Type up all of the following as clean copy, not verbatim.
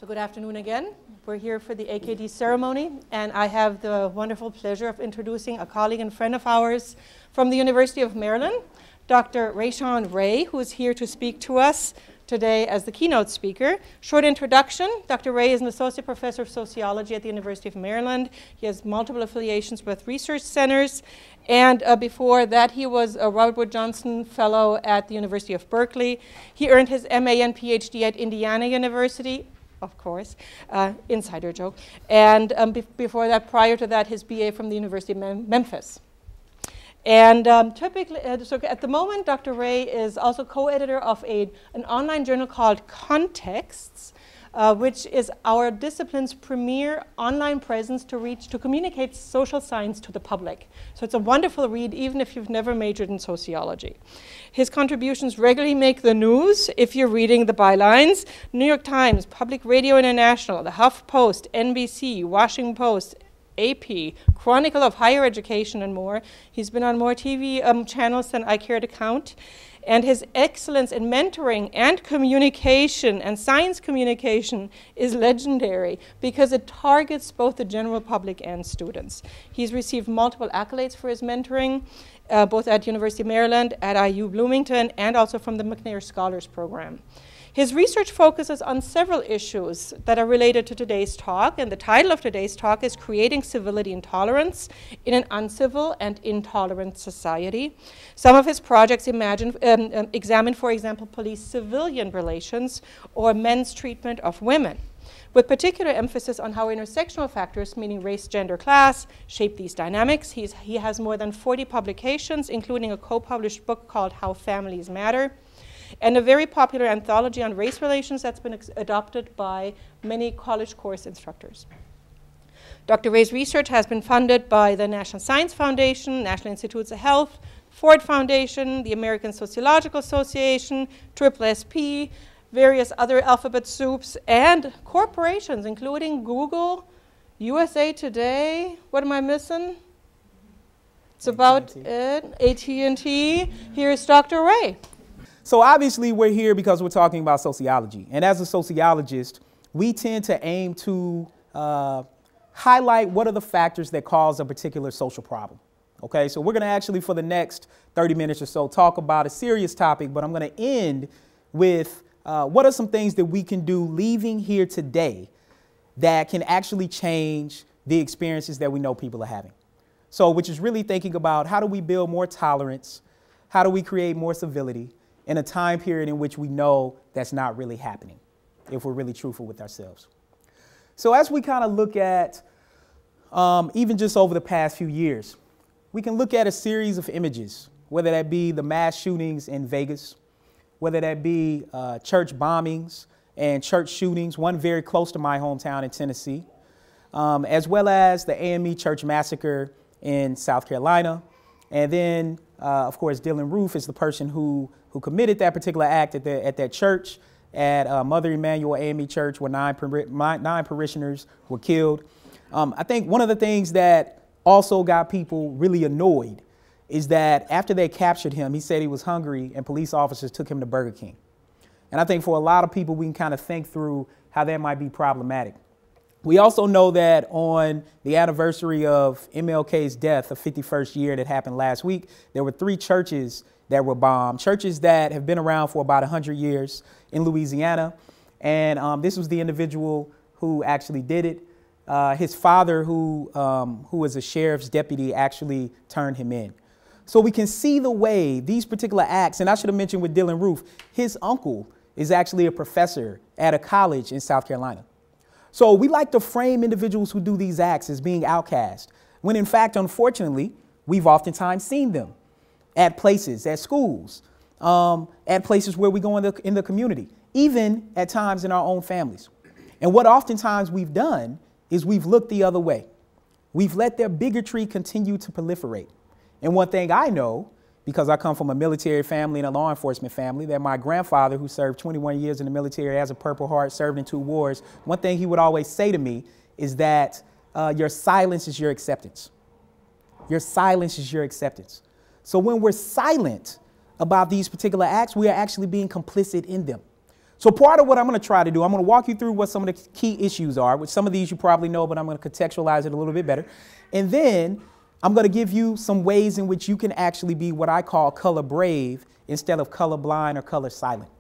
So good afternoon again. We're here for the AKD ceremony, and I have the wonderful pleasure of introducing a colleague and friend of ours from the University of Maryland, Dr. Rashawn Ray, who is here to speak to us today as the keynote speaker. Short introduction, Dr. Ray is an associate professor of sociology at the University of Maryland. He has multiple affiliations with research centers, and before that he was a Robert Wood Johnson Fellow at the University of Berkeley. He earned his MA and PhD at Indiana University, of course, insider joke, and before that, prior to that, his BA from the University of Memphis. And typically, so at the moment, Dr. Ray is also co-editor of an online journal called Contexts, which is our discipline's premier online presence to communicate social science to the public. So it's a wonderful read, even if you've never majored in sociology. His contributions regularly make the news if you're reading the bylines. New York Times, Public Radio International, the HuffPost, NBC, Washington Post, AP, Chronicle of Higher Education, and more. He's been on more TV channels than I care to count. And his excellence in mentoring and communication and science communication is legendary because it targets both the general public and students. He's received multiple accolades for his mentoring, both at University of Maryland, at IU Bloomington, and also from the McNair Scholars Program. His research focuses on several issues that are related to today's talk, and the title of today's talk is Creating Civility and Tolerance in an Uncivil and Intolerant Society. Some of his projects examine, for example, police-civilian relations or men's treatment of women, with particular emphasis on how intersectional factors, meaning race, gender, class, shape these dynamics. He has more than 40 publications, including a co-published book called How Families Matter, and a very popular anthology on race relations that's been adopted by many college course instructors. Dr. Ray's research has been funded by the National Science Foundation, National Institutes of Health, Ford Foundation, the American Sociological Association, SSSP, various other alphabet soups, and corporations, including Google, USA Today. What am I missing? It's about it. AT&T. Here's Dr. Ray. So obviously we're here because we're talking about sociology. And as a sociologist, we tend to aim to highlight what are the factors that cause a particular social problem. Okay, so we're going to actually, for the next 30 minutes or so, talk about a serious topic, but I'm going to end with what are some things that we can do leaving here today that can actually change the experiences that we know people are having. So, which is really thinking about how do we build more tolerance, how do we create more civility, in a time period in which we know that's not really happening, if we're really truthful with ourselves. So as we kind of look at, even just over the past few years, we can look at a series of images, whether that be the mass shootings in Vegas, whether that be church bombings and church shootings, one very close to my hometown in Tennessee, as well as the AME church massacre in South Carolina. And then, of course, Dylan Roof is the person who committed that particular act at that church at Mother Emanuel AME Church, where nine parishioners were killed. I think one of the things that also got people really annoyed is that after they captured him, he said he was hungry and police officers took him to Burger King. And I think for a lot of people, we can kind of think through how that might be problematic. We also know that on the anniversary of MLK's death, the 51st year that happened last week, there were 3 churches that were bombed, churches that have been around for about 100 years in Louisiana. And this was the individual who actually did it. His father, who was a sheriff's deputy, actually turned him in. So we can see the way these particular acts, and I should have mentioned with Dylan Roof, his uncle is actually a professor at a college in South Carolina. So we like to frame individuals who do these acts as being outcast, when in fact, unfortunately, we've oftentimes seen them at places, at schools, at places where we go in the community, even at times in our own families. And what oftentimes we've done is we've looked the other way. We've let their bigotry continue to proliferate. And one thing I know, because I come from a military family and a law enforcement family, that my grandfather, who served 21 years in the military as a Purple Heart, served in 2 wars, one thing he would always say to me is that your silence is your acceptance. Your silence is your acceptance. So when we're silent about these particular acts, we are actually being complicit in them. So part of what I'm going to try to do, I'm going to walk you through what some of the key issues are, which some of these you probably know, but I'm going to contextualize it a little bit better. And then I'm going to give you some ways in which you can actually be what I call color brave instead of color blind or color silent.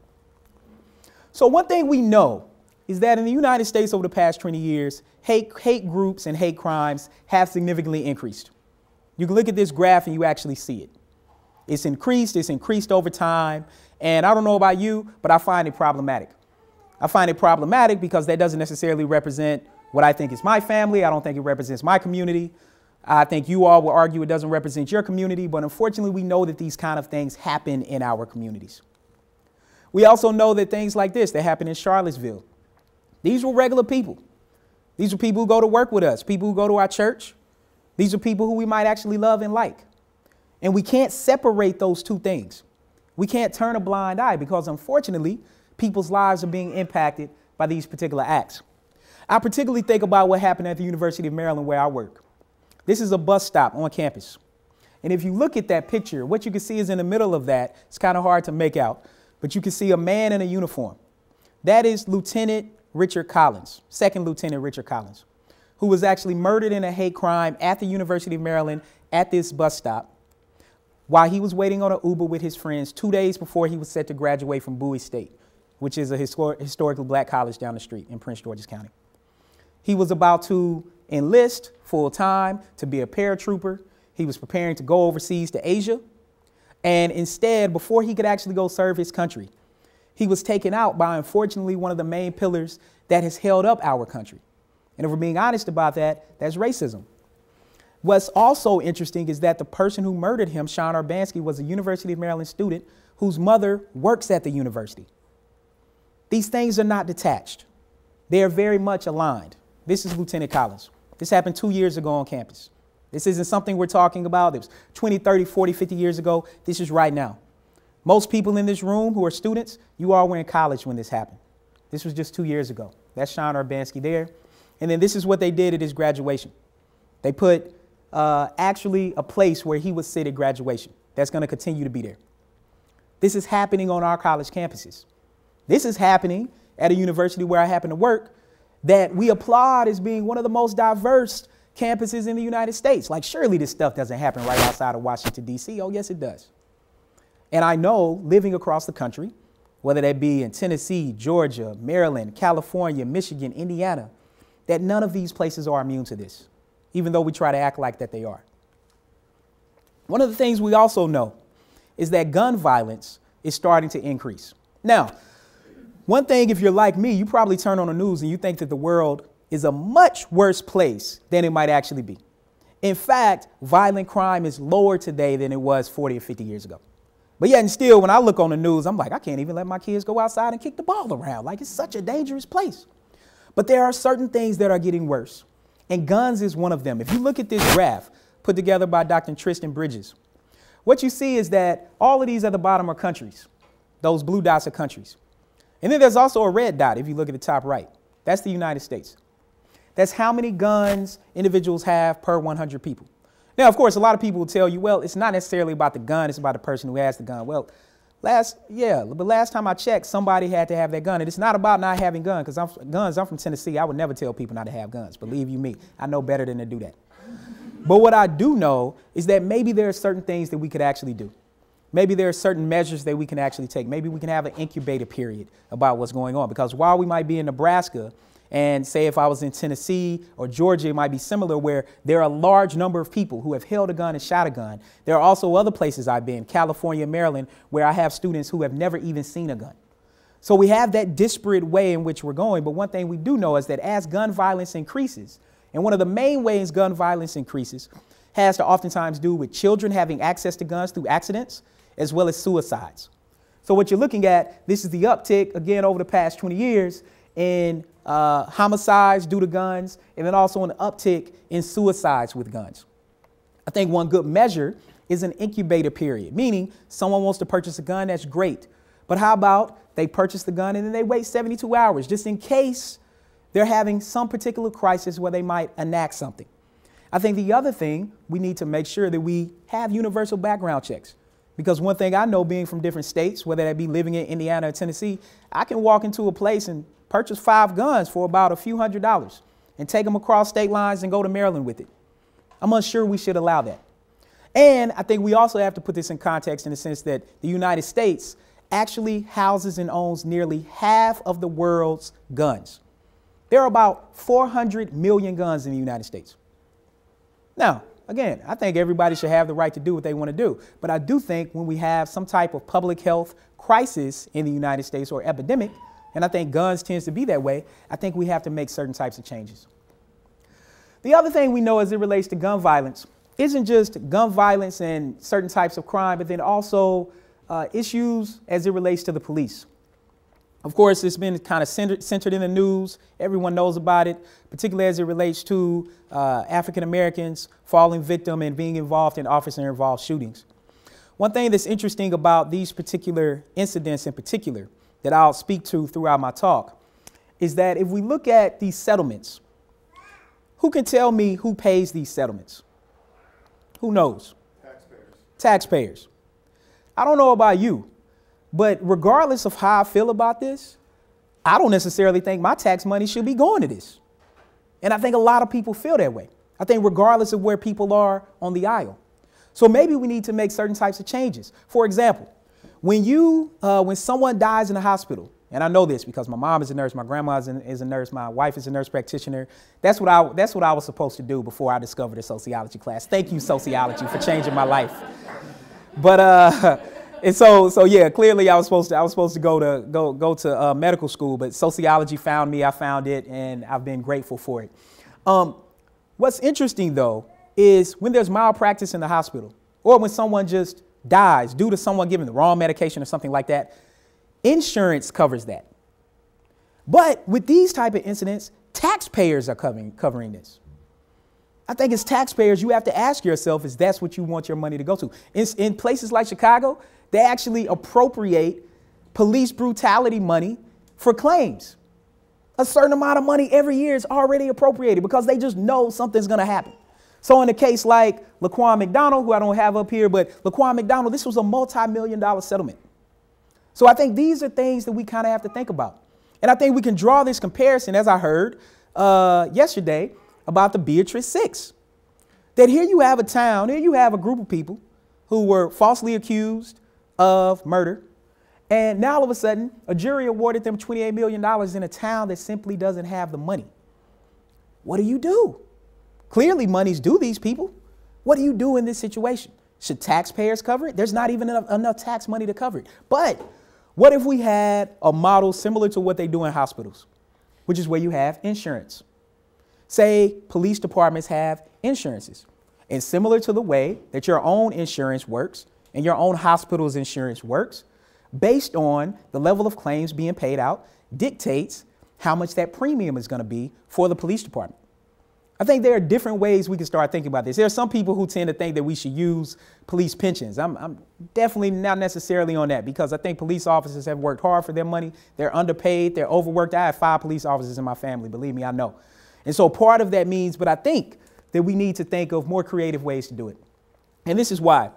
So one thing we know is that in the United States over the past 20 years, hate groups and hate crimes have significantly increased. You can look at this graph and you actually see it. It's increased over time. And I don't know about you, but I find it problematic. I find it problematic because that doesn't necessarily represent what I think is my family. I don't think it represents my community. I think you all will argue it doesn't represent your community, but unfortunately we know that these kind of things happen in our communities. We also know that things like this that happen in Charlottesville, these were regular people. These are people who go to work with us, people who go to our church. These are people who we might actually love and like. And we can't separate those two things. We can't turn a blind eye because, unfortunately, people's lives are being impacted by these particular acts. I particularly think about what happened at the University of Maryland where I work. This is a bus stop on campus. And if you look at that picture, what you can see is in the middle of that, it's kind of hard to make out, but you can see a man in a uniform. That is Lieutenant Richard Collins, Second Lieutenant Richard Collins, who was actually murdered in a hate crime at the University of Maryland at this bus stop while he was waiting on an Uber with his friends 2 days before he was set to graduate from Bowie State, which is a historically black college down the street in Prince George's County. He was about to enlist full time to be a paratrooper. He was preparing to go overseas to Asia. And instead, before he could actually go serve his country, he was taken out by, unfortunately, one of the main pillars that has held up our country. And if we're being honest about that, that's racism. What's also interesting is that the person who murdered him, Sean Urbanski, was a University of Maryland student whose mother works at the university. These things are not detached. They are very much aligned. This is Lieutenant Collins. This happened 2 years ago on campus. This isn't something we're talking about. It was 20, 30, 40, 50 years ago. This is right now. Most people in this room who are students, you all were in college when this happened. This was just 2 years ago. That's Sean Urbanski there. And then this is what they did at his graduation. They put actually a place where he would sit at graduation. That's going to continue to be there. This is happening on our college campuses. This is happening at a university where I happen to work that we applaud as being one of the most diverse campuses in the United States. Like, surely this stuff doesn't happen right outside of Washington, D.C. Oh, yes, it does. And I know living across the country, whether that be in Tennessee, Georgia, Maryland, California, Michigan, Indiana, that none of these places are immune to this, even though we try to act like that they are. One of the things we also know is that gun violence is starting to increase. Now, one thing, if you're like me, you probably turn on the news and you think that the world is a much worse place than it might actually be. In fact, violent crime is lower today than it was 40 or 50 years ago. But yet and still, when I look on the news, I'm like, I can't even let my kids go outside and kick the ball around. Like, it's such a dangerous place. But there are certain things that are getting worse, and guns is one of them. If you look at this graph put together by Dr. Tristan Bridges, what you see is that all of these at the bottom are countries. Those blue dots are countries. And then there's also a red dot if you look at the top right. That's the United States. That's how many guns individuals have per 100 people. Now, of course, a lot of people will tell you, well, it's not necessarily about the gun, it's about the person who has the gun. Well, last time I checked, somebody had to have that gun. And it's not about not having guns, because I'm from Tennessee. I would never tell people not to have guns. Believe you me, I know better than to do that. But what I do know is that maybe there are certain things that we could actually do. Maybe there are certain measures that we can actually take. Maybe we can have an incubator period about what's going on. Because while we might be in Nebraska, and say if I was in Tennessee or Georgia, it might be similar, where there are a large number of people who have held a gun and shot a gun. There are also other places I've been, California, Maryland, where I have students who have never even seen a gun. So we have that disparate way in which we're going. But one thing we do know is that as gun violence increases, and one of the main ways gun violence increases has to oftentimes do with children having access to guns through accidents, as well as suicides. So what you're looking at, this is the uptick, again, over the past 20 years in homicides due to guns, and then also an uptick in suicides with guns. I think one good measure is an incubator period, meaning someone wants to purchase a gun, that's great. But how about they purchase the gun and then they wait 72 hours just in case they're having some particular crisis where they might enact something. I think the other thing, we need to make sure that we have universal background checks. Because one thing I know, being from different states, whether that be living in Indiana or Tennessee, I can walk into a place and purchase 5 guns for about a few $100s and take them across state lines and go to Maryland with it. I'm unsure we should allow that. And I think we also have to put this in context in the sense that the United States actually houses and owns nearly half of the world's guns. There are about 400 million guns in the United States. Now, again, I think everybody should have the right to do what they want to do. But I do think when we have some type of public health crisis in the United States or epidemic, and I think guns tends to be that way, I think we have to make certain types of changes. The other thing we know as it relates to gun violence isn't just gun violence and certain types of crime, but then also issues as it relates to the police. Of course, it's been kind of centered in the news. Everyone knows about it, particularly as it relates to African Americans falling victim and being involved in officer-involved shootings. One thing that's interesting about these particular incidents in particular that I'll speak to throughout my talk is that if we look at these settlements, who can tell me who pays these settlements? Who knows? Taxpayers. Taxpayers. I don't know about you, but regardless of how I feel about this, I don't necessarily think my tax money should be going to this. And I think a lot of people feel that way. I think regardless of where people are on the aisle. So maybe we need to make certain types of changes. For example, when someone dies in a hospital, and I know this because my mom is a nurse, my grandma is a nurse, my wife is a nurse practitioner. That's what I was supposed to do before I discovered a sociology class. Thank you, sociology, for changing my life. But and so yeah, clearly I was supposed to go to medical school, but sociology found me. I found it, and I've been grateful for it. What's interesting though is when there's malpractice in the hospital, or when someone just dies due to someone giving the wrong medication or something like that, insurance covers that. But with these type of incidents, taxpayers are covering this. I think as taxpayers, you have to ask yourself, is that what you want your money to go to? In places like Chicago, they actually appropriate police brutality money for claims. A certain amount of money every year is already appropriated because they just know something's going to happen. So in a case like Laquan McDonald, who I don't have up here, but Laquan McDonald, this was a multi-million-dollar settlement. So I think these are things that we kind of have to think about. And I think we can draw this comparison, as I heard yesterday, about the Beatrice Six. That here you have a group of people who were falsely accused of murder. And now all of a sudden, a jury awarded them $28 million in a town that simply doesn't have the money. What do you do? Clearly, money's due these people. What do you do in this situation? Should taxpayers cover it? There's not even enough tax money to cover it. But what if we had a model similar to what they do in hospitals, which is where you have insurance? Say police departments have insurances. And similar to the way that your own insurance works and your own hospital's insurance works, based on the level of claims being paid out, dictates how much that premium is going to be for the police department. I think there are different ways we can start thinking about this. There are some people who tend to think that we should use police pensions. I'm definitely not necessarily on that because I think police officers have worked hard for their money. They're underpaid. They're overworked. I have 5 police officers in my family. Believe me, I know. And so part of that means, but I think that we need to think of more creative ways to do it. And this is why.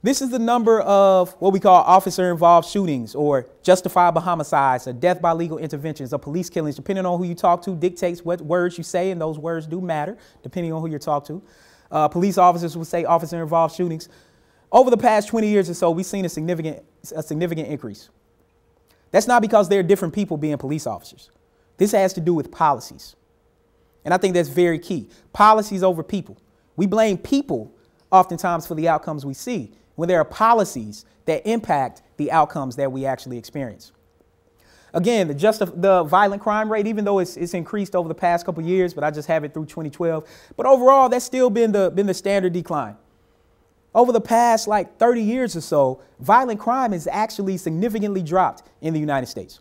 This is the number of what we call officer-involved shootings or justifiable homicides or death by legal interventions or police killings, depending on who you talk to, dictates what words you say, and those words do matter, depending on who you talk to. Police officers will say officer-involved shootings. Over the past 20 years or so, we've seen a significant increase. That's not because there are different people being police officers. This has to do with policies. And I think that's very key. Policies over people. We blame people oftentimes for the outcomes we see, when there are policies that impact the outcomes that we actually experience. Again, the violent crime rate, even though it's increased over the past couple of years, but I just have it through 2012. But overall, that's still been the standard decline. Over the past 30 years or so, violent crime has actually significantly dropped in the United States.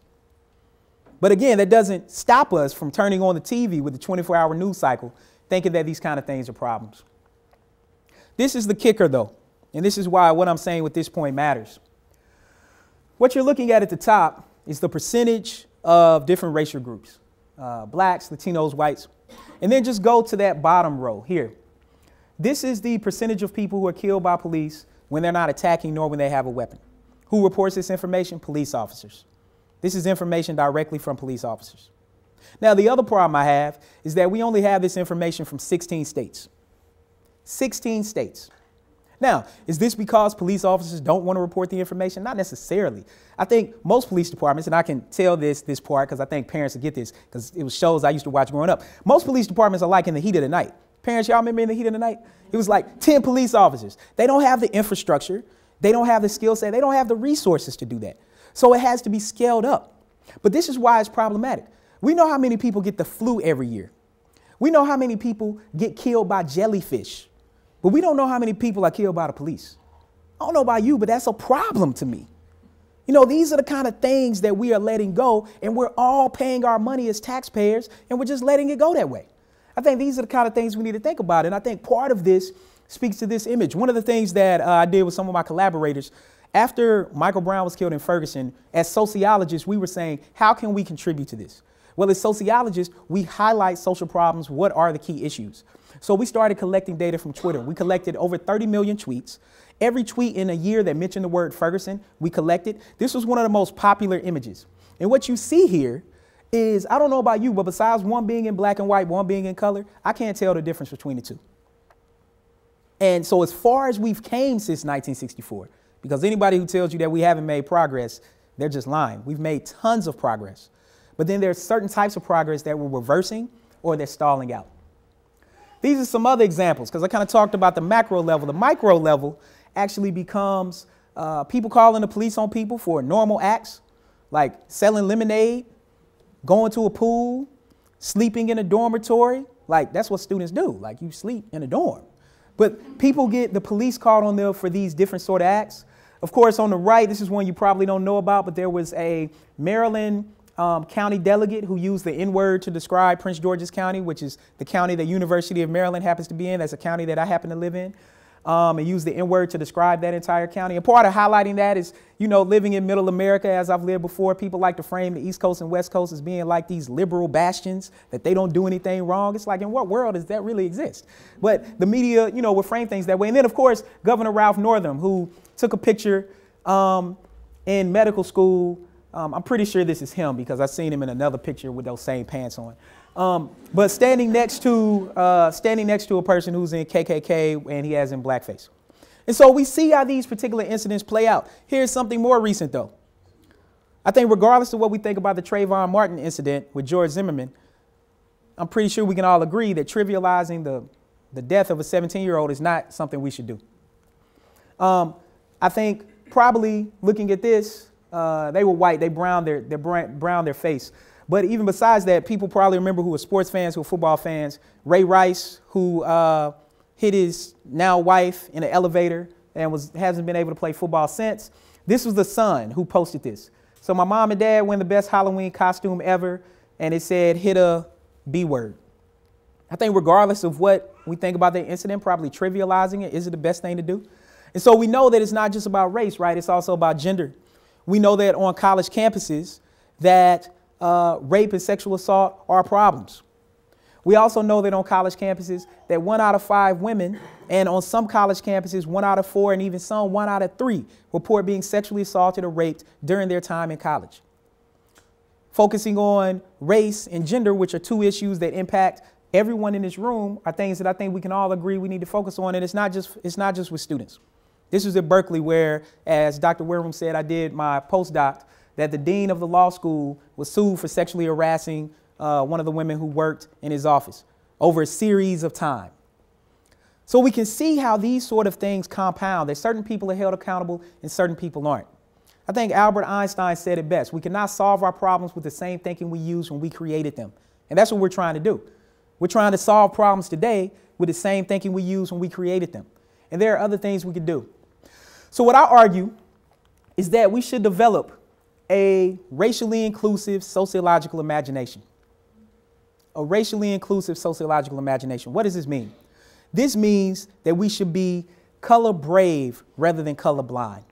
But again, that doesn't stop us from turning on the TV with the 24-hour news cycle, thinking that these kind of things are problems. This is the kicker, though. And this is why what I'm saying with this point matters. What you're looking at the top is the percentage of different racial groups, blacks, Latinos, whites. And then just go to that bottom row here. This is the percentage of people who are killed by police when they're not attacking nor when they have a weapon. Who reports this information? Police officers. This is information directly from police officers. Now, the other problem I have is that we only have this information from 16 states. 16 states. Now, is this because police officers don't want to report the information? Not necessarily. I think most police departments, and I can tell this part because I think parents will get this because it was shows I used to watch growing up. Most police departments are like In the Heat of the Night. Parents, y'all remember In the Heat of the Night? It was like 10 police officers. They don't have the infrastructure. They don't have the skill set. They don't have the resources to do that. So it has to be scaled up. But this is why it's problematic. We know how many people get the flu every year. We know how many people get killed by jellyfish. But we don't know how many people are killed by the police. I don't know about you, but that's a problem to me. You know, these are the kind of things that we are letting go, and we're all paying our money as taxpayers, and we're just letting it go that way. I think these are the kind of things we need to think about, and I think part of this speaks to this image. One of the things that I did with some of my collaborators, after Michael Brown was killed in Ferguson, as sociologists, we were saying, how can we contribute to this? Well, as sociologists, we highlight social problems. What are the key issues? So we started collecting data from Twitter. We collected over 30 million tweets. Every tweet in a year that mentioned the word Ferguson, we collected. This was one of the most popular images. And what you see here is, I don't know about you, but besides one being in black and white, one being in color, I can't tell the difference between the two. And so as far as we've came since 1964, because anybody who tells you that we haven't made progress, they're just lying. We've made tons of progress. But then there's certain types of progress that we're reversing or they're stalling out. These are some other examples, because I kind of talked about the macro level. The micro level actually becomes people calling the police on people for normal acts, like selling lemonade, going to a pool, sleeping in a dormitory. Like, that's what students do. Like, you sleep in a dorm. But people get the police called on them for these different sort of acts. Of course, on the right, this is one you probably don't know about, but there was a Maryland county delegate who used the N-word to describe Prince George's County, which is the county the University of Maryland happens to be in. That's a county that I happen to live in. And used the N-word to describe that entire county. And part of highlighting that is, you know, living in middle America, as I've lived before, people like to frame the East Coast and West Coast as being like these liberal bastions, that they don't do anything wrong. It's like, in what world does that really exist? But the media, you know, will frame things that way. And then, of course, Governor Ralph Northam, who took a picture in medical school. I'm pretty sure this is him because I've seen him in another picture with those same pants on. But standing next to a person who's in KKK and he has in blackface. And so we see how these particular incidents play out. Here's something more recent, though. I think regardless of what we think about the Trayvon Martin incident with George Zimmerman, I'm pretty sure we can all agree that trivializing the death of a 17-year-old is not something we should do. I think probably looking at this, they were white, they browned their face. But even besides that, people probably remember who were sports fans, who were football fans. Ray Rice, who hit his now wife in an elevator and hasn't been able to play football since. This was the son who posted this. So my mom and dad were in the best Halloween costume ever, and it said, hit a B word. I think regardless of what we think about the incident, probably trivializing it, is it the best thing to do? And so we know that it's not just about race, right? It's also about gender. We know that on college campuses that rape and sexual assault are problems. We also know that on college campuses that 1 out of 5 women, and on some college campuses 1 out of 4, and even some 1 out of 3 report being sexually assaulted or raped during their time in college. Focusing on race and gender, which are 2 issues that impact everyone in this room, are things that I think we can all agree we need to focus on. And it's not just with students. This was at Berkeley where, as Dr. Wareham said, I did my postdoc, that the dean of the law school was sued for sexually harassing one of the women who worked in his office over a series of time. So we can see how these sort of things compound, that certain people are held accountable and certain people aren't. I think Albert Einstein said it best. We cannot solve our problems with the same thinking we used when we created them. And that's what we're trying to do. We're trying to solve problems today with the same thinking we used when we created them. And there are other things we could do. So what I argue is that we should develop a racially inclusive sociological imagination. A racially inclusive sociological imagination. What does this mean? This means that we should be color brave rather than color blind.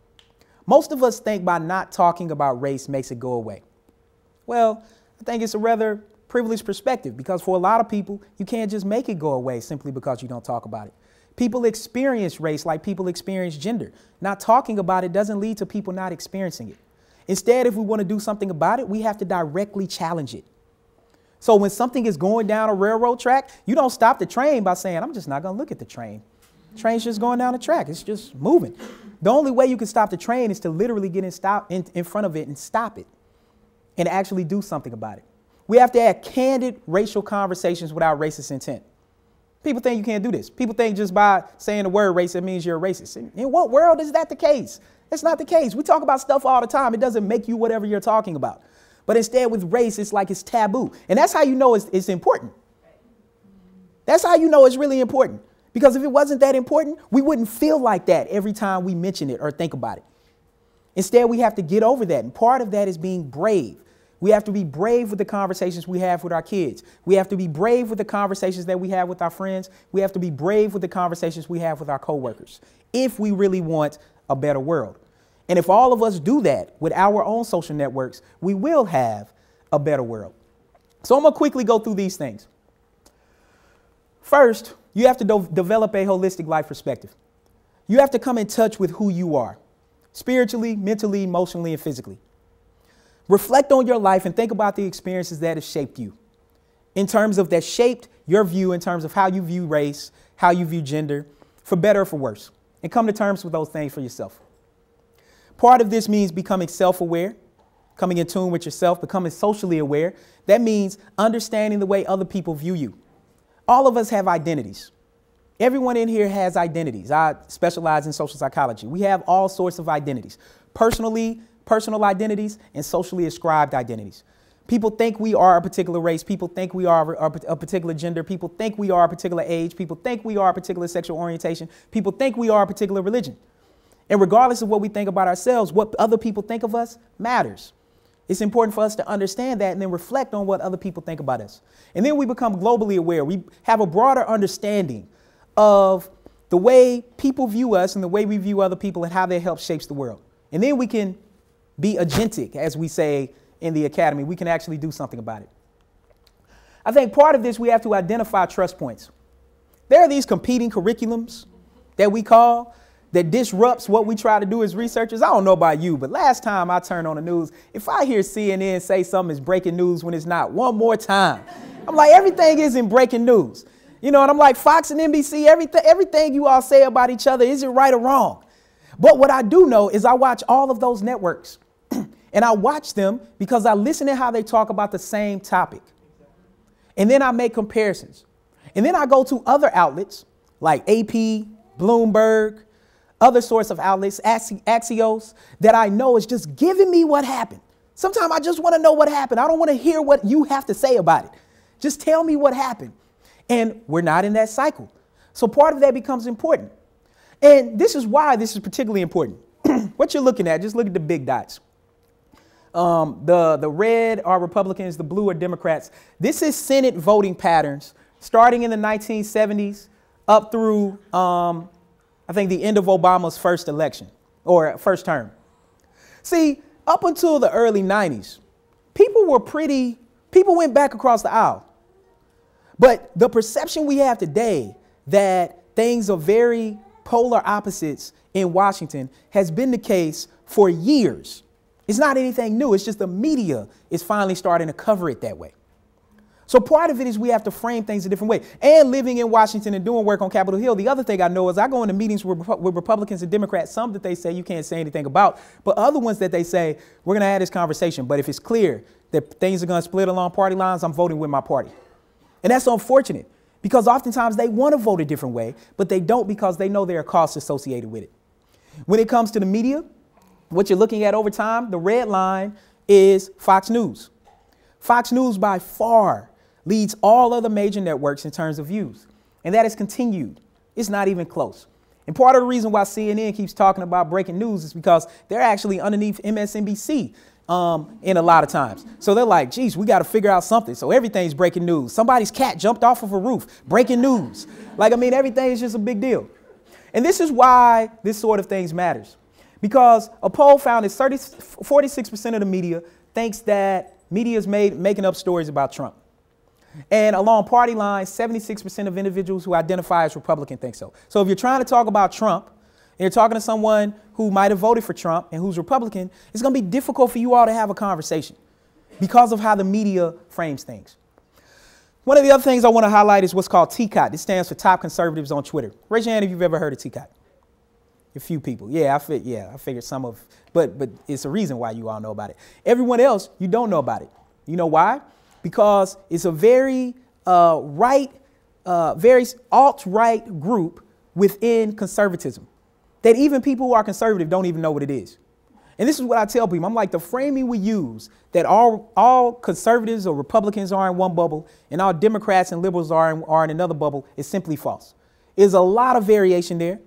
Most of us think by not talking about race makes it go away. Well, I think it's a rather privileged perspective, because for a lot of people, you can't just make it go away simply because you don't talk about it. People experience race like people experience gender. Not talking about it doesn't lead to people not experiencing it. Instead, if we want to do something about it, we have to directly challenge it. So when something is going down a railroad track, you don't stop the train by saying, I'm just not going to look at the train. The train's just going down the track. It's just moving. The only way you can stop the train is to literally get in front of it and stop it and actually do something about it. We have to have candid racial conversations without racist intent. People think you can't do this. People think just by saying the word racist means you're a racist. In what world is that the case? That's not the case. We talk about stuff all the time. It doesn't make you whatever you're talking about. But instead with race, it's like it's taboo. And that's how you know it's important. That's how you know it's really important. Because if it wasn't that important, we wouldn't feel like that every time we mention it or think about it. Instead, we have to get over that. And part of that is being brave. We have to be brave with the conversations we have with our kids. We have to be brave with the conversations that we have with our friends. We have to be brave with the conversations we have with our coworkers if we really want a better world. And if all of us do that with our own social networks, we will have a better world. So I'm going to quickly go through these things. First, you have to develop a holistic life perspective. You have to come in touch with who you are, spiritually, mentally, emotionally, and physically. Reflect on your life and think about the experiences that have shaped you in terms of that shaped your view in terms of how you view race, how you view gender, for better or for worse, and come to terms with those things for yourself. Part of this means becoming self-aware, coming in tune with yourself, becoming socially aware. That means understanding the way other people view you. All of us have identities. Everyone in here has identities. I specialize in social psychology. We have all sorts of identities, personal identities and socially ascribed identities. People think we are a particular race. People think we are a particular gender. People think we are a particular age. People think we are a particular sexual orientation. People think we are a particular religion. And regardless of what we think about ourselves, what other people think of us matters. It's important for us to understand that and then reflect on what other people think about us. And then we become globally aware. We have a broader understanding of the way people view us and the way we view other people and how that helps shapes the world. And then we can be agentic, as we say in the academy. We can actually do something about it. I think part of this, we have to identify trust points. There are these competing curriculums that we call that disrupts what we try to do as researchers. I don't know about you, but last time I turned on the news, if I hear CNN say something is breaking news when it's not one more time, I'm like, everything isn't breaking news. You know, and I'm like, Fox and NBC, everything you all say about each other, is it right or wrong? But what I do know is I watch all of those networks and I watch them because I listen to how they talk about the same topic. And then I make comparisons. And then I go to other outlets like AP, Bloomberg, other sorts of outlets, Axios, that I know is just giving me what happened. Sometimes I just want to know what happened. I don't want to hear what you have to say about it. Just tell me what happened. And we're not in that cycle. So part of that becomes important. And this is why this is particularly important. What you're looking at, just look at the big dots. The red are Republicans, the blue are Democrats. This is Senate voting patterns starting in the 1970s up through I think the end of Obama's first election or first term. See, up until the early 90s, people went back across the aisle. But the perception we have today that things are very polar opposites in Washington has been the case for years. It's not anything new. It's just the media is finally starting to cover it that way. So part of it is we have to frame things a different way. And living in Washington and doing work on Capitol Hill, the other thing I know is I go into meetings with Republicans and Democrats, some that they say you can't say anything about, but other ones that they say, we're going to have this conversation. But if it's clear that things are going to split along party lines, I'm voting with my party. And that's unfortunate because oftentimes they want to vote a different way, but they don't because they know there are costs associated with it. When it comes to the media, what you're looking at over time, the red line is Fox News. Fox News by far leads all other major networks in terms of views. And that has continued. It's not even close. And part of the reason why CNN keeps talking about breaking news is because they're actually underneath MSNBC in a lot of times. So they're like, geez, we got to figure out something. So everything's breaking news. Somebody's cat jumped off of a roof. Breaking news. Like, I mean, everything is just a big deal. And this is why this sort of things matters. Because a poll found that 46% of the media thinks that media is making up stories about Trump. And along party lines, 76% of individuals who identify as Republican think so. So if you're trying to talk about Trump, and you're talking to someone who might have voted for Trump and who's Republican, it's going to be difficult for you all to have a conversation because of how the media frames things. One of the other things I want to highlight is what's called TCOT. This stands for Top Conservatives on Twitter. Raise your hand if you've ever heard of TCOT. A few people. Yeah, I figured some of, but it's a reason why you all know about it. Everyone else, you don't know about it. You know why? Because it's a very very alt-right group within conservatism that even people who are conservative don't even know what it is. And this is what I tell people. I'm like, the framing we use that all conservatives or Republicans are in one bubble and all Democrats and liberals are in another bubble is simply false. There's a lot of variation there.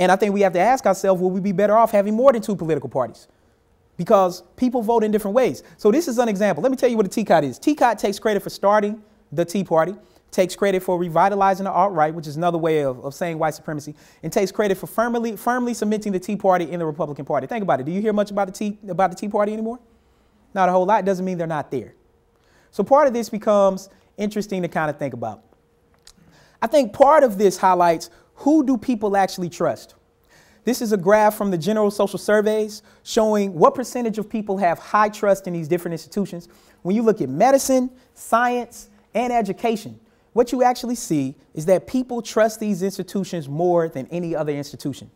And I think we have to ask ourselves, will we be better off having more than 2 political parties? Because people vote in different ways. So this is an example. Let me tell you what a TCOT is. TCOT takes credit for starting the Tea Party, takes credit for revitalizing the alt-right, which is another way of saying white supremacy, and takes credit for firmly cementing the Tea Party in the Republican Party. Think about it. Do you hear much about the Tea Party anymore? Not a whole lot. Doesn't mean they're not there. So part of this becomes interesting to kind of think about. I think part of this highlights who do people actually trust. This is a graph from the General Social Surveys showing what percentage of people have high trust in these different institutions. When you look at medicine, science, and education, what you actually see is that people trust these institutions more than any other institution.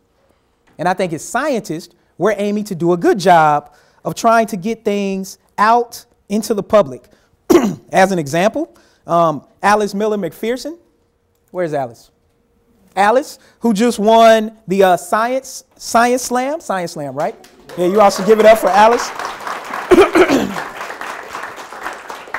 And I think as scientists, we're aiming to do a good job of trying to get things out into the public. As an example, Alice Miller McPherson, where's Alice? Alice, who just won the Science Slam, right? Yeah, you all should give it up for Alice.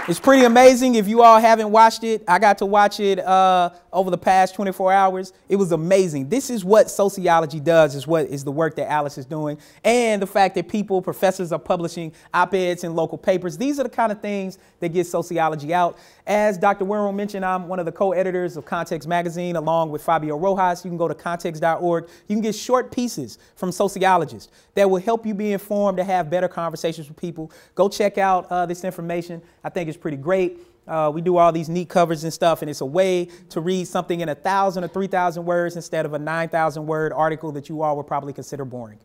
It's pretty amazing. If you all haven't watched it, I got to watch it over the past 24 hours. It was amazing. This is what sociology does, is the work that Alice is doing. And the fact that professors are publishing op-eds in local papers. These are the kind of things that get sociology out. As Dr. Wirral mentioned, I'm one of the co-editors of Context Magazine, along with Fabio Rojas. You can go to context.org. You can get short pieces from sociologists that will help you be informed to have better conversations with people. Go check out this information. I think it's pretty great. We do all these neat covers and stuff, and it's a way to read something in 1,000 or 3,000 words instead of a 9,000 word article that you all would probably consider boring.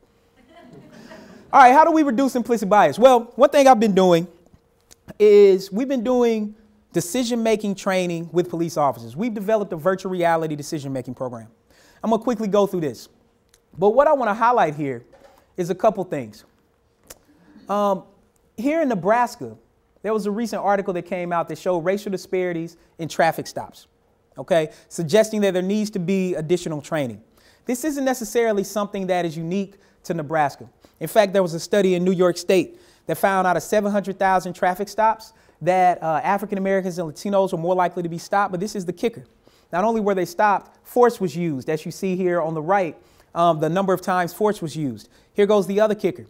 All right, how do we reduce implicit bias? Well, one thing I've been doing is we've been doing decision-making training with police officers. We've developed a virtual reality decision-making program. I'm going to quickly go through this. But what I want to highlight here is a couple things. Here in Nebraska, there was a recent article that came out that showed racial disparities in traffic stops, okay, suggesting that there needs to be additional training. This isn't necessarily something that is unique to Nebraska. In fact, there was a study in New York State that found out of 700,000 traffic stops that African Americans and Latinos were more likely to be stopped, but this is the kicker. Not only were they stopped, force was used. As you see here on the right, the number of times force was used. Here goes the other kicker.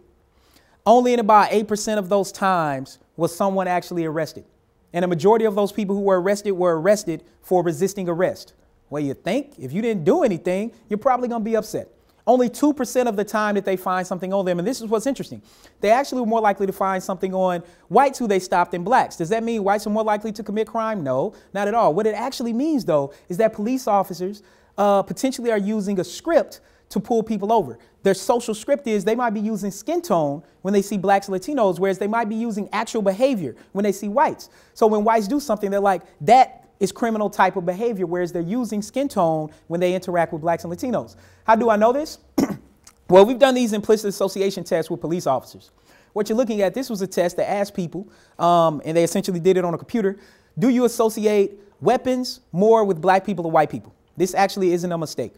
Only in about 8% of those times was someone actually arrested. And a majority of those people who were arrested for resisting arrest. Well, you think if you didn't do anything, you're probably going to be upset. Only 2% of the time that they find something on them. And this is what's interesting. They actually were more likely to find something on whites who they stopped than blacks. Does that mean whites are more likely to commit crime? No, not at all. What it actually means, though, is that police officers potentially are using a script to pull people over. Their social script is they might be using skin tone when they see blacks and Latinos, whereas they might be using actual behavior when they see whites. So when whites do something, they're like, that is criminal type of behavior, whereas they're using skin tone when they interact with blacks and Latinos. How do I know this? Well, we've done these implicit association tests with police officers. What you're looking at, this was a test that asked people, and they essentially did it on a computer, do you associate weapons more with black people or white people? This actually isn't a mistake.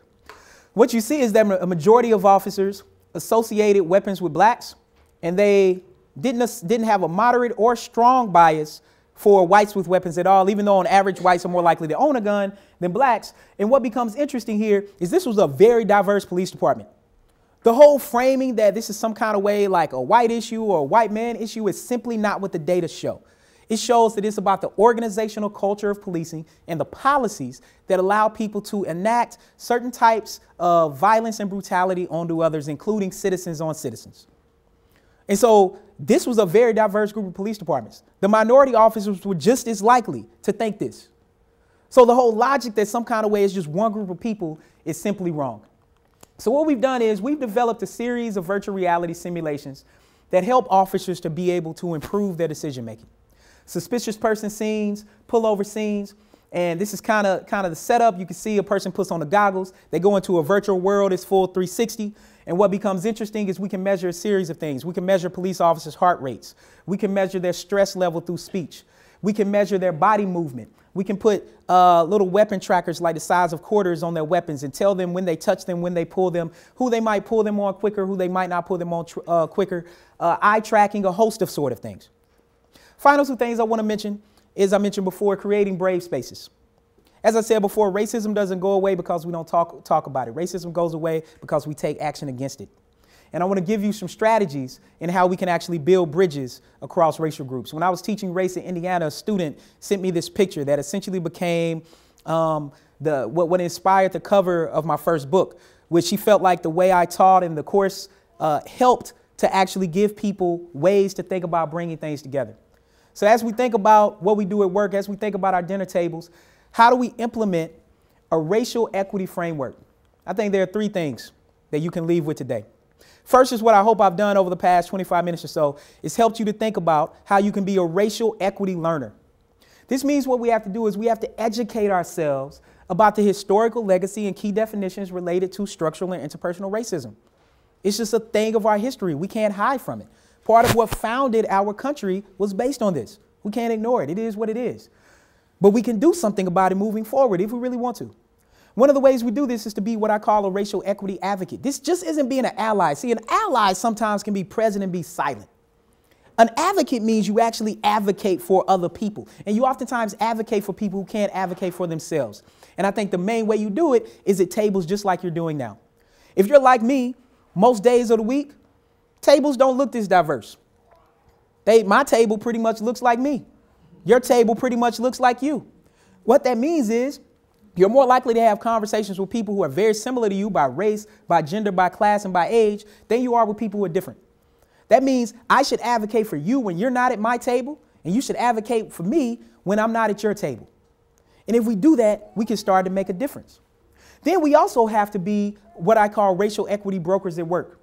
What you see is that a majority of officers associated weapons with blacks, and they didn't have a moderate or strong bias for whites with weapons at all, even though on average whites are more likely to own a gun than blacks. And what becomes interesting here is this was a very diverse police department. The whole framing that this is some kind of way like a white issue or a white man issue is simply not what the data show. It shows that it's about the organizational culture of policing and the policies that allow people to enact certain types of violence and brutality onto others, including citizens on citizens. And so this was a very diverse group of police departments. The minority officers were just as likely to think this. So the whole logic that some kind of way is just one group of people is simply wrong. So what we've done is we've developed a series of virtual reality simulations that help officers to be able to improve their decision making. Suspicious person scenes, pullover scenes, and this is kind of the setup. You can see a person puts on the goggles. They go into a virtual world. It's full 360. And what becomes interesting is we can measure a series of things. We can measure police officers' heart rates. We can measure their stress level through speech. We can measure their body movement. We can put little weapon trackers like the size of quarters on their weapons and tell them when they touch them, when they pull them, who they might pull them on quicker, who they might not pull them on quicker, eye tracking, a host of sort of things. Final two things I want to mention is I mentioned before, creating brave spaces. As I said before, racism doesn't go away because we don't talk about it. Racism goes away because we take action against it. And I want to give you some strategies in how we can actually build bridges across racial groups. When I was teaching race in Indiana, a student sent me this picture that essentially became what inspired the cover of my first book, which she felt like the way I taught in the course helped to actually give people ways to think about bringing things together. So as we think about what we do at work, as we think about our dinner tables, how do we implement a racial equity framework? I think there are three things that you can leave with today. First is what I hope I've done over the past 25 minutes or so, is helped you to think about how you can be a racial equity learner. This means what we have to do is we have to educate ourselves about the historical legacy and key definitions related to structural and interpersonal racism. It's just a thing of our history. We can't hide from it. Part of what founded our country was based on this. We can't ignore it. It is what it is. But we can do something about it moving forward if we really want to. One of the ways we do this is to be what I call a racial equity advocate. This just isn't being an ally. See, an ally sometimes can be present and be silent. An advocate means you actually advocate for other people. And you oftentimes advocate for people who can't advocate for themselves. And I think the main way you do it is at tables just like you're doing now. If you're like me, most days of the week, tables don't look this diverse. My table pretty much looks like me. Your table pretty much looks like you. What that means is you're more likely to have conversations with people who are very similar to you by race, by gender, by class, and by age than you are with people who are different. That means I should advocate for you when you're not at my table, and you should advocate for me when I'm not at your table. And if we do that, we can start to make a difference. Then we also have to be what I call racial equity brokers at work.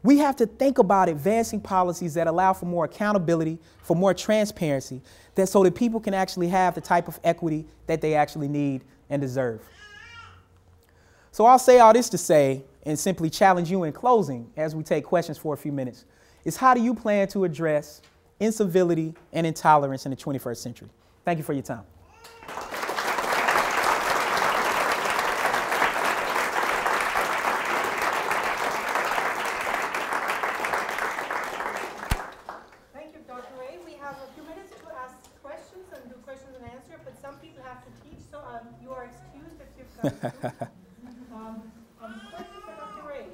We have to think about advancing policies that allow for more accountability, for more transparency, so that people can actually have the type of equity that they actually need and deserve. So I'll say all this to say, and simply challenge you in closing as we take questions for a few minutes, is how do you plan to address incivility and intolerance in the 21st century? Thank you for your time. Thank you, Dr. Ray. We have a few minutes to ask questions and do questions and answer, but some people have to teach, so you are excused if you've got to. Question for Dr. Ray.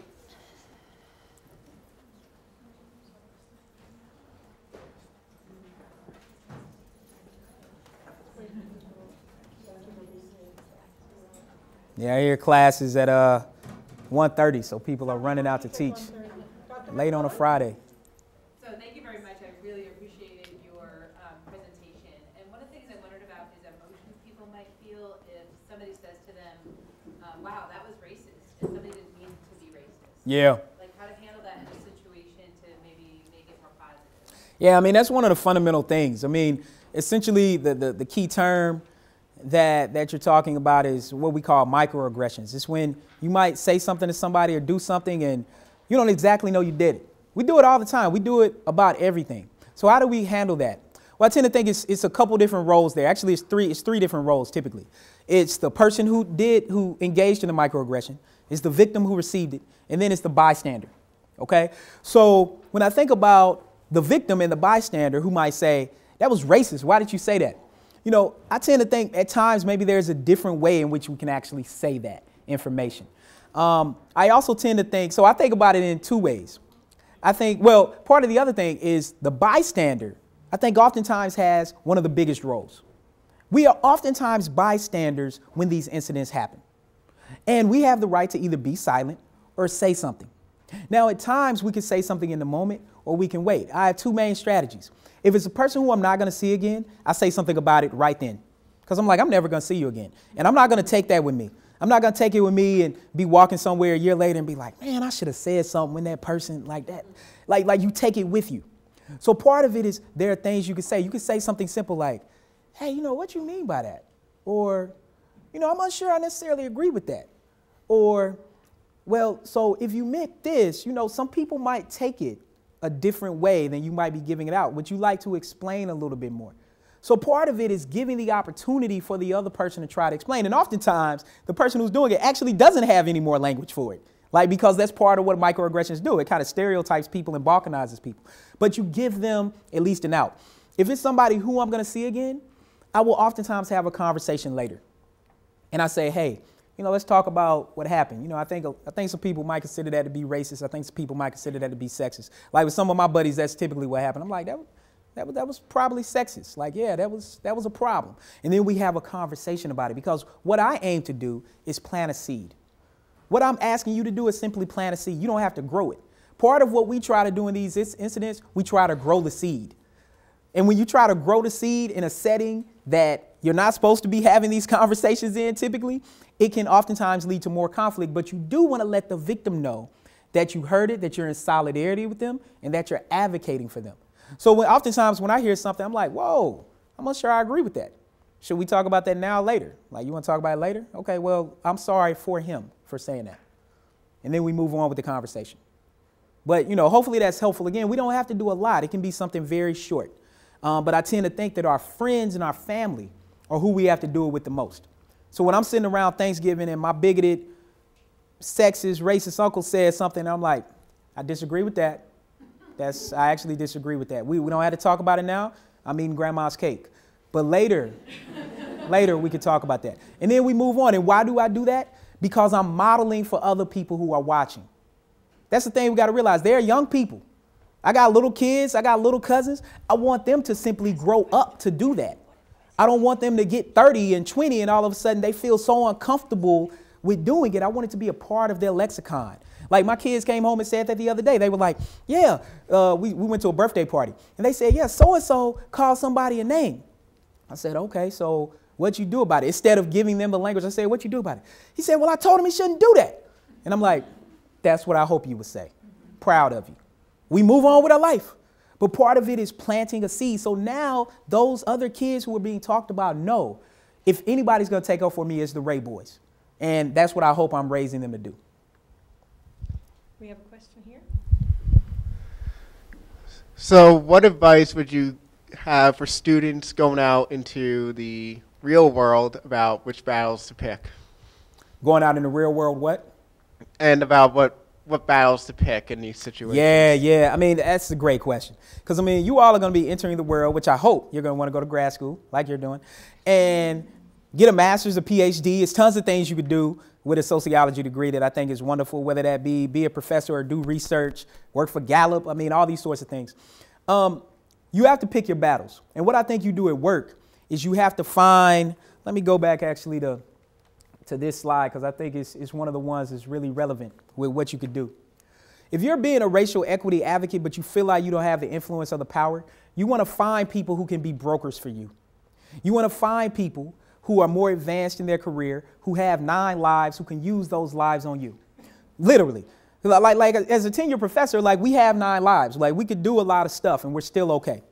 Yeah, I hear classes at 1:30, so people are running out to teach late on a Friday. So thank you very much. I really appreciated your presentation. And one of the things I wondered about is emotions people might feel if somebody says to them, wow, that was racist, and somebody didn't mean to be racist. Yeah. Like how to handle that in a situation to maybe make it more positive. Yeah, I mean, that's one of the fundamental things. I mean, essentially the key term that you're talking about is what we call microaggressions. It's when you might say something to somebody or do something and you don't exactly know you did it. We do it all the time. We do it about everything. So how do we handle that? Well, I tend to think it's a couple different roles there. Actually, it's three different roles typically. It's the person who engaged in the microaggression, it's the victim who received it, and then it's the bystander. Okay? So when I think about the victim and the bystander who might say, that was racist, why did you say that? You know, I tend to think at times maybe there's a different way in which we can actually say that information. I also tend to think, so I think about it in two ways. I think, well, part of the other thing is the bystander, I think oftentimes has one of the biggest roles. We are oftentimes bystanders when these incidents happen. And we have the right to either be silent or say something. Now, at times we can say something in the moment or we can wait. I have two main strategies. If it's a person who I'm not going to see again, I say something about it right then. Because I'm like, I'm never going to see you again. And I'm not going to take that with me. I'm not going to take it with me and be walking somewhere a year later and be like, man, I should have said something when that person like that. Like you take it with you. So part of it is there are things you can say. You can say something simple like, hey, what you mean by that? Or, I'm not sure I necessarily agree with that. Or, well, so if you meant this, some people might take it a different way than you might be giving it out. Would you like to explain a little bit more? So part of it is giving the opportunity for the other person to try to explain. And oftentimes, the person who's doing it actually doesn't have any more language for it. Because that's part of what microaggressions do. It kind of stereotypes people and balkanizes people. But you give them at least an out. If it's somebody who I'm going to see again, I will oftentimes have a conversation later. And I say, hey, let's talk about what happened. I think some people might consider that to be racist. I think some people might consider that to be sexist. Like with some of my buddies, that's typically what happened. I'm like, that was probably sexist. Like, yeah, that was a problem. And then we have a conversation about it, because what I aim to do is plant a seed. What I'm asking you to do is simply plant a seed. You don't have to grow it. Part of what we try to do in these incidents, we try to grow the seed. And when you try to grow the seed in a setting that you're not supposed to be having these conversations in typically, it can oftentimes lead to more conflict. But you do want to let the victim know that you heard it, that you're in solidarity with them, and that you're advocating for them. So oftentimes when I hear something, I'm like, whoa, I'm not sure I agree with that. Should we talk about that now or later? Like, you want to talk about it later? Okay, well, I'm sorry for him for saying that. And then we move on with the conversation. But, hopefully that's helpful. Again, we don't have to do a lot. It can be something very short. But I tend to think that our friends and our family are who we have to do it with the most. So when I'm sitting around Thanksgiving and my bigoted, sexist, racist uncle says something, I'm like, I disagree with that. I actually disagree with that. We don't have to talk about it now. I'm eating grandma's cake. But later we could talk about that. And then we move on. And why do I do that? Because I'm modeling for other people who are watching. That's the thing we got to realize. They're young people. I got little kids. I got little cousins. I want them to simply grow up to do that. I don't want them to get 30 and 20 and all of a sudden they feel so uncomfortable with doing it. I want it to be a part of their lexicon. Like my kids came home and said that the other day. They were like, yeah, we went to a birthday party. And they said, yeah, so-and-so called somebody a name. I said, okay, so what'd you do about it? Instead of giving them the language, I said, what'd you do about it? He said, well, I told him he shouldn't do that. And I'm like, that's what I hope you would say. Proud of you. We move on with our life. But part of it is planting a seed. So now those other kids who are being talked about know if anybody's going to take up for me, it's the Ray boys. And that's what I hope I'm raising them to do. We have a question here. So what advice would you have for students going out into the real world about which battles to pick? Going out in the real world, what? And about what battles to pick in these situations. Yeah. I mean, that's a great question. Because, I mean, you all are going to be entering the world, which I hope you're going to want to go to grad school like you're doing, and get a master's, a PhD. There's tons of things you could do with a sociology degree that I think is wonderful, whether that be a professor or do research, work for Gallup. I mean, all these sorts of things. You have to pick your battles. And what I think you do at work is you have to find, let me go back actually to this slide because I think it's one of the ones that's really relevant with what you could do. If you're being a racial equity advocate, but you feel like you don't have the influence or the power, you want to find people who can be brokers for you. You want to find people who are more advanced in their career, who have 9 lives, who can use those lives on you. Literally. Like as a tenure professor, like we have 9 lives. Like we could do a lot of stuff and we're still okay.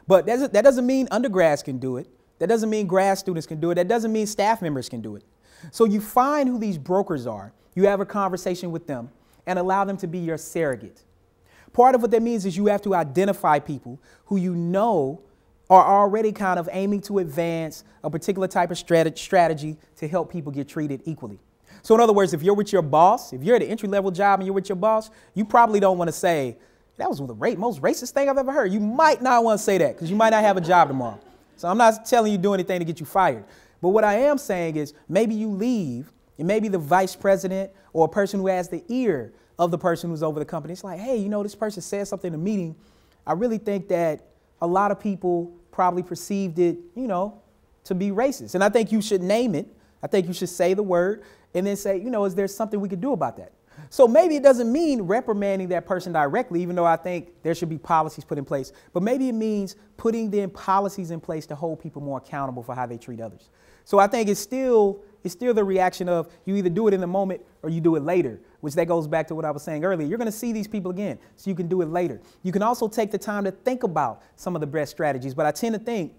But that doesn't mean undergrads can do it. That doesn't mean grad students can do it. That doesn't mean staff members can do it. So you find who these brokers are, you have a conversation with them, and allow them to be your surrogate. Part of what that means is you have to identify people who you know are already kind of aiming to advance a particular type of strategy to help people get treated equally. So in other words, if you're with your boss, if you're at an entry-level job and you're with your boss, you probably don't want to say, that was the most racist thing I've ever heard. You might not want to say that because you might not have a job tomorrow. So I'm not telling you do anything to get you fired. But what I am saying is maybe you leave and maybe the vice president or a person who has the ear of the person who's over the company, it's like, hey, this person said something in a meeting. I really think that a lot of people probably perceived it, to be racist. And I think you should name it. I think you should say the word and then say, is there something we could do about that? So maybe it doesn't mean reprimanding that person directly, even though I think there should be policies put in place. But maybe it means putting then policies in place to hold people more accountable for how they treat others. So I think it's still the reaction of you either do it in the moment or you do it later, which that goes back to what I was saying earlier. You're going to see these people again, so you can do it later. You can also take the time to think about some of the best strategies. But I tend to think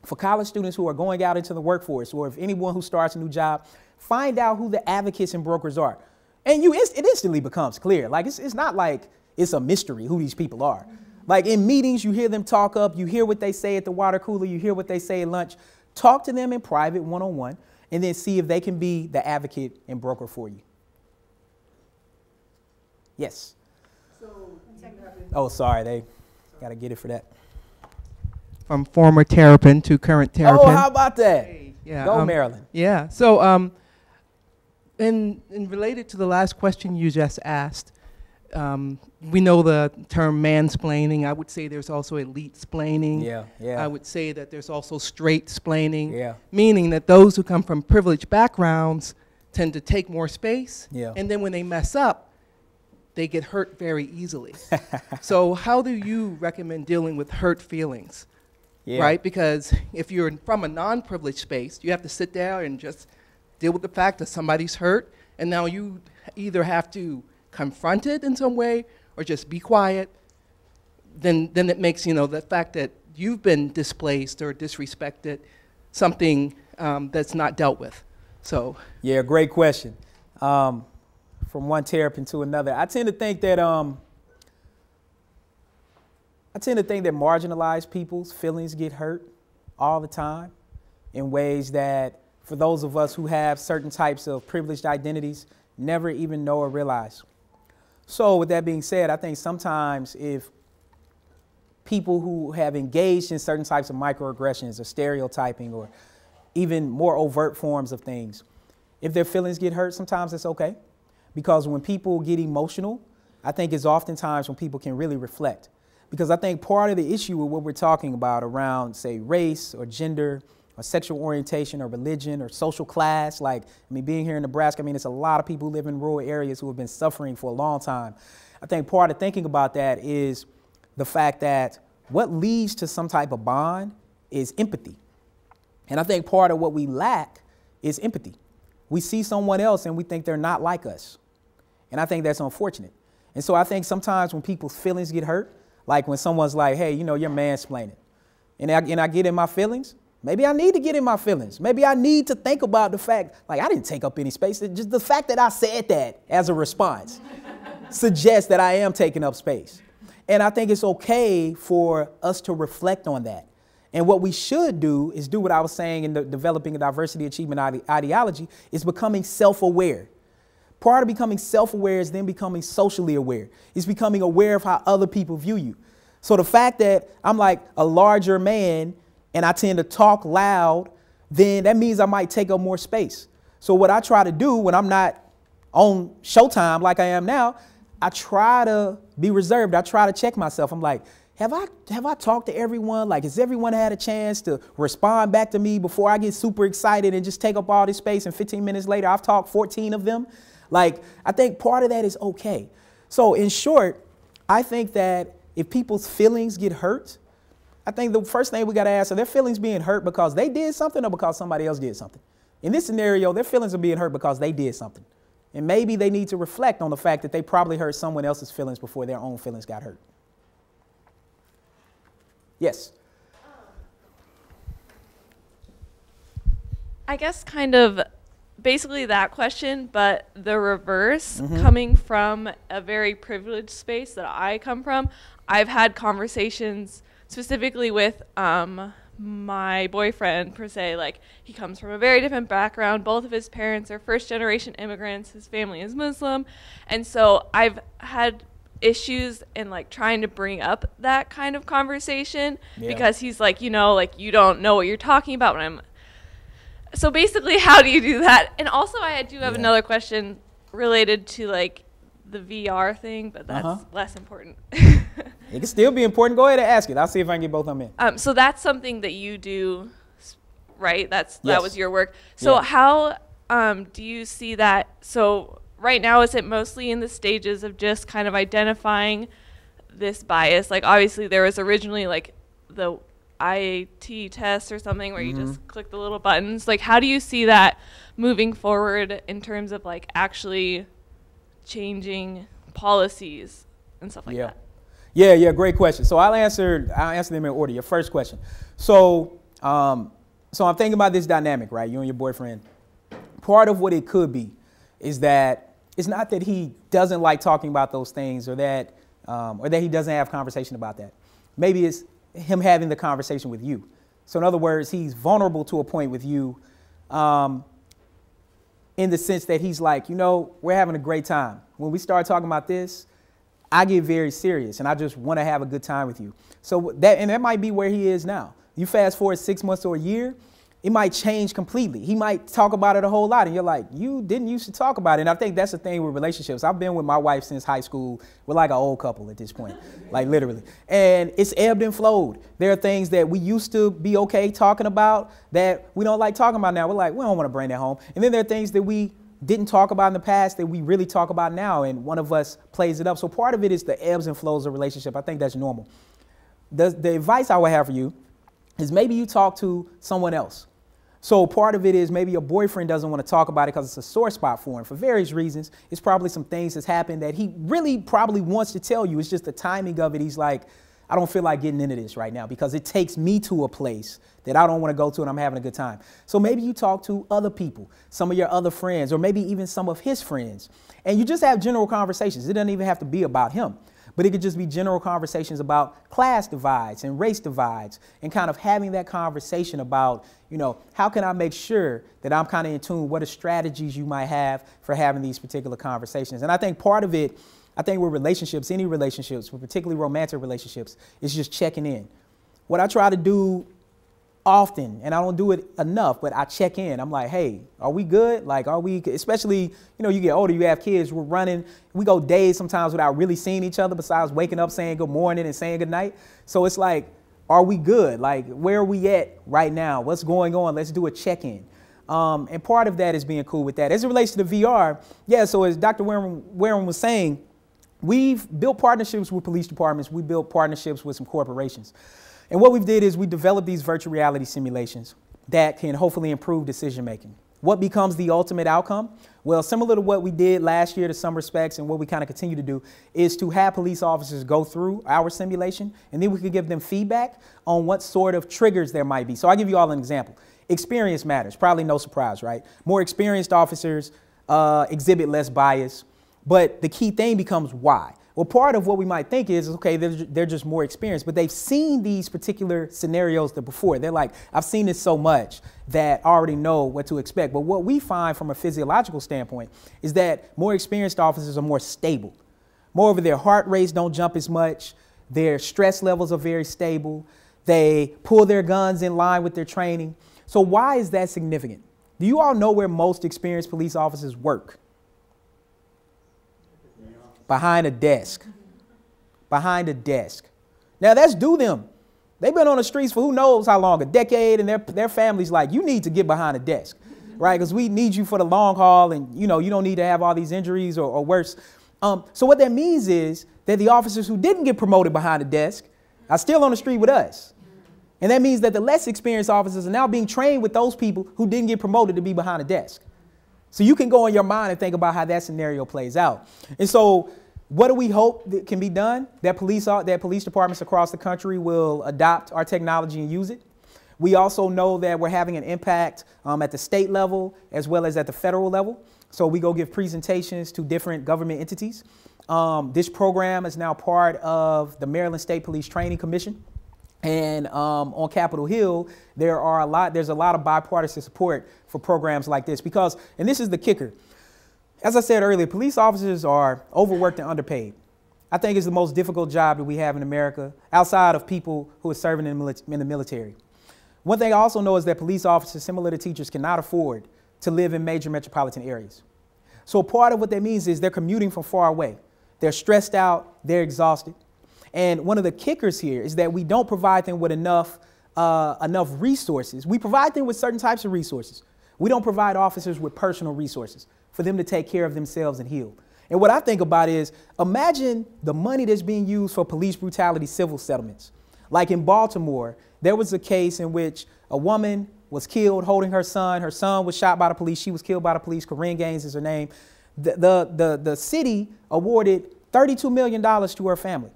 for college students who are going out into the workforce, or if anyone who starts a new job, find out who the advocates and brokers are. And it instantly becomes clear. Like, it's not like it's a mystery who these people are. Like in meetings, you hear them talk up, you hear what they say at the water cooler, you hear what they say at lunch. Talk to them in private, one-on-one, and then see if they can be the advocate and broker for you. Yes. Oh, sorry, they got to get it for that. From former terrapin to current terrapin. Oh, how about that? Hey, yeah, Go Maryland. Yeah, so and related to the last question you just asked, we know the term mansplaining. I would say there's also elite-splaining. Yeah. I would say that there's also straight-splaining, Yeah. meaning that those who come from privileged backgrounds tend to take more space, Yeah. and then when they mess up, they get hurt very easily. So how do you recommend dealing with hurt feelings? Yeah. Right? Because if you're from a non-privileged space, you have to sit there and just deal with the fact that somebody's hurt, and now you either have to confront it in some way or just be quiet. Then it makes, the fact that you've been displaced or disrespected something that's not dealt with. So. Yeah, great question. From one terrapin to another, I tend to think that marginalized people's feelings get hurt all the time in ways that, for those of us who have certain types of privileged identities, never even know or realize. So with that being said, I think sometimes if people who have engaged in certain types of microaggressions or stereotyping or even more overt forms of things, if their feelings get hurt, sometimes it's okay. Because when people get emotional, I think it's oftentimes when people can really reflect. Because I think part of the issue with what we're talking about around, say, race or gender or sexual orientation or religion or social class, being here in Nebraska, it's a lot of people who live in rural areas who have been suffering for a long time. I think part of thinking about that is the fact that what leads to some type of bond is empathy. And I think part of what we lack is empathy. We see someone else and we think they're not like us. And I think that's unfortunate. And so I think sometimes when people's feelings get hurt, like when someone's like, hey, you're mansplaining, and I get in my feelings, maybe I need to get in my feelings. Maybe I need to think about the fact, I didn't take up any space. Just the fact that I said that as a response suggests that I am taking up space. And I think it's okay for us to reflect on that. And what we should do is do what I was saying in the developing a diversity achievement ideology, is becoming self-aware. Part of becoming self-aware is then becoming socially aware. It's becoming aware of how other people view you. So the fact that I'm like a larger man and I tend to talk loud, then that means I might take up more space. So what I try to do when I'm not on Showtime like I am now, I try to be reserved. I try to check myself. I'm like, have I talked to everyone? Has everyone had a chance to respond back to me before I get super excited and just take up all this space, and 15 minutes later I've talked 14 of them? I think part of that is okay. So in short, I think that if people's feelings get hurt, I think the first thing we got to ask, are their feelings being hurt because they did something or because somebody else did something? In this scenario, their feelings are being hurt because they did something. And maybe they need to reflect on the fact that they probably hurt someone else's feelings before their own feelings got hurt. Yes. I guess kind of basically that question, but the reverse, coming from a very privileged space that I come from. I've had conversations specifically with my boyfriend, per se. He comes from a very different background. Both of his parents are first-generation immigrants. His family is Muslim. And so I've had issues in trying to bring up that kind of conversation because he's you don't know what you're talking about when I'm. So basically, how do you do that? And also, I do have another question related to the VR thing, but that's less important. It can still be important. Go ahead and ask it. I'll see if I can get both of them in. So that's something that you do, right? That was your work. So how do you see that? So right now, is it mostly in the stages of just kind of identifying this bias? Like, obviously, there was originally like the IAT test or something where you just click the little buttons. Like, how do you see that moving forward in terms of like actually changing policies and stuff like that? Yeah, great question. So I'll answer them in order. Your first question. So I'm thinking about this dynamic, right? You and your boyfriend. Part of what it could be is that it's not that he doesn't like talking about those things or that he doesn't have conversation about that. Maybe it's him having the conversation with you. So in other words, he's vulnerable to a point with you in the sense that he's like, you know, we're having a great time. When we start talking about this, I get very serious and I just want to have a good time with you. So that might be where he is now. You fast forward 6 months or a year, it might change completely. He might talk about it a whole lot and you're like, you didn't used to talk about it. And I think that's the thing with relationships. I've been with my wife since high school. We're like an old couple at this point, like literally. And it's ebbed and flowed. There are things that we used to be okay talking about that we don't like talking about now. We're like, we don't want to bring that home. And then there are things that we didn't talk about in the past that we really talk about now, and one of us plays it up. So part of it is the ebbs and flows of relationship. I think that's normal. The advice I would have for you is maybe you talk to someone else. So part of it is maybe your boyfriend doesn't want to talk about it because it's a sore spot for him for various reasons. It's probably some things that's happened that he really probably wants to tell you. It's just the timing of it. He's like, I don't feel like getting into this right now because it takes me to a place that I don't want to go to and I'm having a good time. So maybe you talk to other people, some of your other friends, or maybe even some of his friends, and you just have general conversations. It doesn't even have to be about him, but it could just be general conversations about class divides and race divides and kind of having that conversation about, you know, how can I make sure that I'm kind of in tune? What are strategies you might have for having these particular conversations? And I think part of it, I think with relationships, any relationships, but particularly romantic relationships, is just checking in. What I try to do often, and I don't do it enough, but I check in. I'm like, hey, are we good? Like, are we, especially, you know, you get older, you have kids, we're running, we go days sometimes without really seeing each other besides waking up saying good morning and saying good night. So it's like, are we good? Like, where are we at right now? What's going on? Let's do a check-in. And part of that is being cool with that. As it relates to the VR, yeah, so as Dr. Warren was saying, we've built partnerships with police departments. We built partnerships with some corporations. And what we did is we developed these virtual reality simulations that can hopefully improve decision making. What becomes the ultimate outcome? Well, similar to what we did last year to some respects and what we kind of continue to do is to have police officers go through our simulation and then we could give them feedback on what sort of triggers there might be. So I'll give you all an example. Experience matters, probably no surprise, right? More experienced officers exhibit less bias, but the key thing becomes why. Well, part of what we might think is, okay, they're just more experienced, but they've seen these particular scenarios before. They're like, I've seen this so much that I already know what to expect. But what we find from a physiological standpoint is that more experienced officers are more stable. Moreover, their heart rates don't jump as much. Their stress levels are very stable. They pull their guns in line with their training. So why is that significant? Do you all know where most experienced police officers work? Behind a desk. Behind a desk. Now that's due them. They've been on the streets for who knows how long, a decade, and their family's like, you need to get behind a desk, right? Because we need you for the long haul, and you know you don't need to have all these injuries or worse. So what that means is that the officers who didn't get promoted behind a desk are still on the street with us. And that means that the less experienced officers are now being trained with those people who didn't get promoted to be behind a desk. So you can go in your mind and think about how that scenario plays out. And so what do we hope that can be done? That police departments across the country will adopt our technology and use it. We also know that we're having an impact at the state level as well as at the federal level. So we go give presentations to different government entities. This program is now part of the Maryland State Police Training Commission. And on Capitol Hill, there's a lot of bipartisan support for programs like this because, and this is the kicker, as I said earlier, police officers are overworked and underpaid. I think it's the most difficult job that we have in America outside of people who are serving in the military. One thing I also know is that police officers, similar to teachers, cannot afford to live in major metropolitan areas. So part of what that means is they're commuting from far away. They're stressed out, they're exhausted. And one of the kickers here is that we don't provide them with enough resources. We provide them with certain types of resources. We don't provide officers with personal resources. for them to take care of themselves and heal. And what I think about is, imagine the money that's being used for police brutality civil settlements. Like in Baltimore, there was a case in which a woman was killed holding her son. Her son was shot by the police. She was killed by the police. Corinne Gaines is her name. The city awarded $32 million to her family.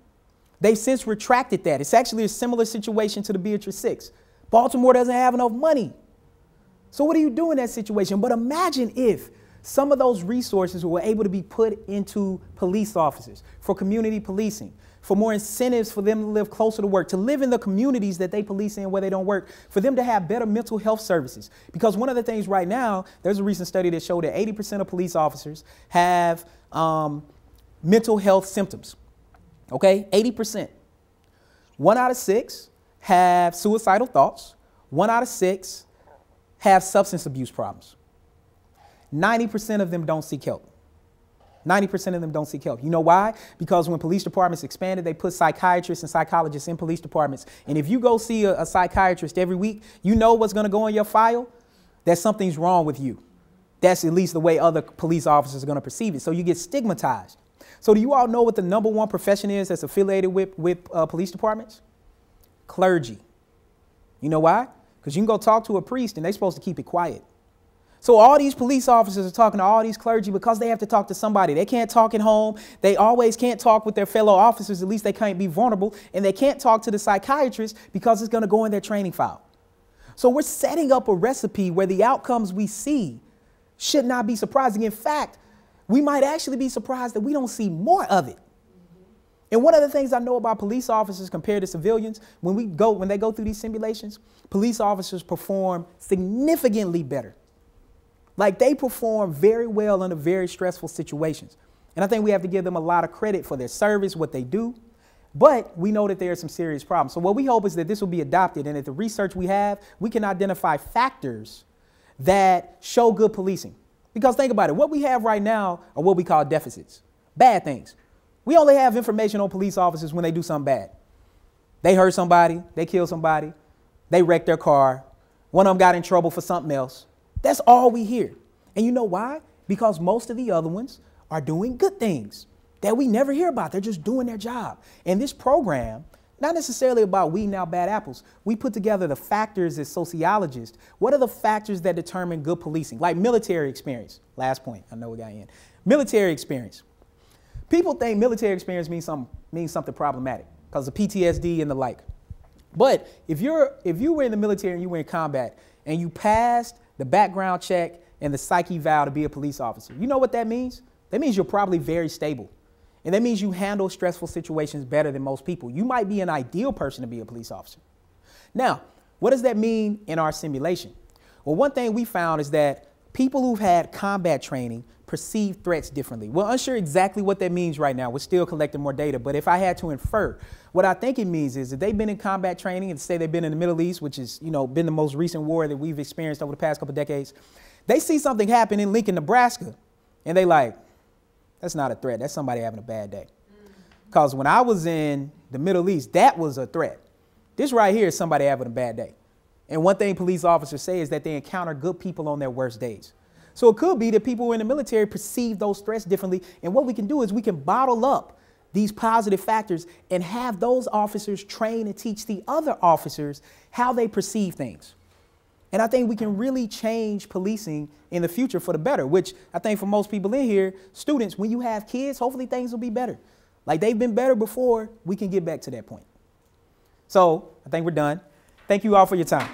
They've since retracted that. It's actually a similar situation to the Beatrice 6. Baltimore doesn't have enough money. So what do you do in that situation? But imagine if some of those resources were able to be put into police officers, for community policing, for more incentives for them to live closer to work, to live in the communities that they police in where they don't work, for them to have better mental health services. Because one of the things right now, there's a recent study that showed that 80% of police officers have mental health symptoms. Okay, 80%. 1 out of 6 have suicidal thoughts. 1 out of 6 have substance abuse problems. 90% of them don't seek help. 90% of them don't seek help. You know why? Because when police departments expanded, they put psychiatrists and psychologists in police departments. And if you go see a psychiatrist every week, you know what's going to go in your file? That something's wrong with you. That's at least the way other police officers are going to perceive it. So you get stigmatized. So do you all know what the #1 profession is that's affiliated with police departments? Clergy. You know why? Because you can go talk to a priest and they're supposed to keep it quiet. So all these police officers are talking to all these clergy because they have to talk to somebody. They can't talk at home. They always can't talk with their fellow officers. At least they can't be vulnerable. And they can't talk to the psychiatrist because it's going to go in their training file. So we're setting up a recipe where the outcomes we see should not be surprising. In fact, we might actually be surprised that we don't see more of it. And one of the things I know about police officers compared to civilians, when they go through these simulations, police officers perform significantly better. Like, they perform very well under very stressful situations. And I think we have to give them a lot of credit for their service, what they do. But we know that there are some serious problems. So what we hope is that this will be adopted, and that the research we have, we can identify factors that show good policing. Because think about it, what we have right now are what we call deficits, bad things. We only have information on police officers when they do something bad. They hurt somebody, they kill somebody, they wrecked their car, one of them got in trouble for something else. That's all we hear. And you know why? Because most of the other ones are doing good things that we never hear about. They're just doing their job. And this program, not necessarily about weeding out bad apples. We put together the factors as sociologists. What are the factors that determine good policing? Like military experience. Last point, I know we got in. Military experience. People think military experience means something problematic because of PTSD and the like. But if you were in the military and you were in combat and you passed the background check and the psych eval to be a police officer, you know what that means? That means you're probably very stable. And that means you handle stressful situations better than most people. You might be an ideal person to be a police officer. Now, what does that mean in our simulation? Well, one thing we found is that people who've had combat training perceive threats differently. We're unsure exactly what that means right now. We're still collecting more data. But if I had to infer, what I think it means is that they've been in combat training, and say they've been in the Middle East, which is, been the most recent war that we've experienced over the past couple of decades. They see something happen in Lincoln, Nebraska, and they like, that's not a threat. That's somebody having a bad day. Because when I was in the Middle East, that was a threat. This right here is somebody having a bad day. And one thing police officers say is that they encounter good people on their worst days. So it could be that people in the military perceive those threats differently. And what we can do is we can bottle up these positive factors and have those officers train and teach the other officers how they perceive things. And I think we can really change policing in the future for the better, which I think for most people in here, students, when you have kids, hopefully things will be better. Like they've been better before, we can get back to that point. So I think we're done. Thank you all for your time.